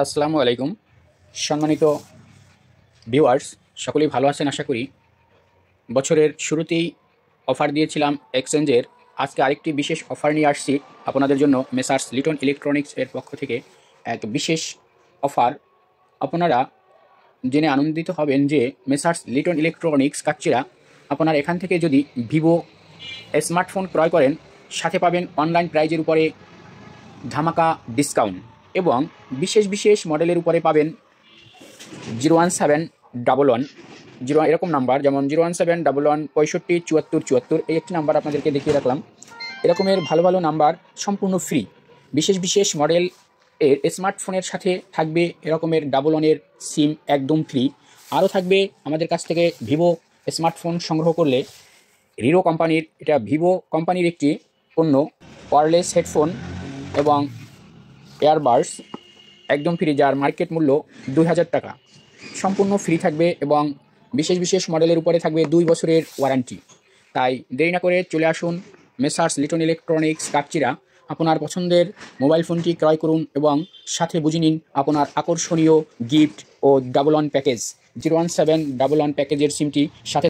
আসসালামু আলাইকুম। সম্মানিত ভিউয়ার্স, সকলেই ভালো আছেন আশা করি। বছরের শুরুতেই অফার দিয়েছিলাম এক্সচেঞ্জের। আজকে আরেকটি বিশেষ অফার নিয়ে আসছি আপনাদের জন্য। মেসার্স লিটন ইলেকট্রনিক্স এর পক্ষ থেকে এক বিশেষ অফার। আপনারা জেনে আনন্দিত হবেন যে মেসার্স লিটন ইলেকট্রনিক্স কাচ্চিরা আপনার এখান থেকে যদি ভিভো স্মার্টফোন ক্রয় করেন, সাথে পাবেন অনলাইন প্রাইজের উপরে ধামাকা ডিসকাউন্ট এবং বিশেষ বিশেষ মডেলের উপরে পাবেন 01711 এরকম নাম্বার, যেমন 01711 65 74 74, এই একটি নাম্বার আপনাদেরকে দেখিয়ে রাখলাম। এরকমের ভালো ভালো নাম্বার সম্পূর্ণ ফ্রি। বিশেষ বিশেষ মডেল এর স্মার্টফোনের সাথে থাকবে এরকমের 11 সিম একদম ফ্রি। আরও থাকবে আমাদের কাছ থেকে ভিভো স্মার্টফোন সংগ্রহ করলে হিরো কোম্পানির, এটা ভিভো কোম্পানির একটি পণ্য, ওয়্যারলেস হেডফোন এবং এয়ারবাডস একদম ফ্রি, যার মার্কেট মূল্য 2000 টাকা। সম্পূর্ণ ফ্রি থাকবে এবং বিশেষ বিশেষ মডেলের উপরে থাকবে 2 বছরের ওয়ারেন্টি। তাই দেরি না করে চলে আসুন মেসার্স লিটন ইলেকট্রনিক্স কাচ্চিরা। আপনার পছন্দের মোবাইল ফোনটি ক্রয় করুন এবং সাথে বুঝে নিন আপনার আকর্ষণীয় গিফট ও 11 প্যাকেজ। 01711 প্যাকেজের সিমটি সাথে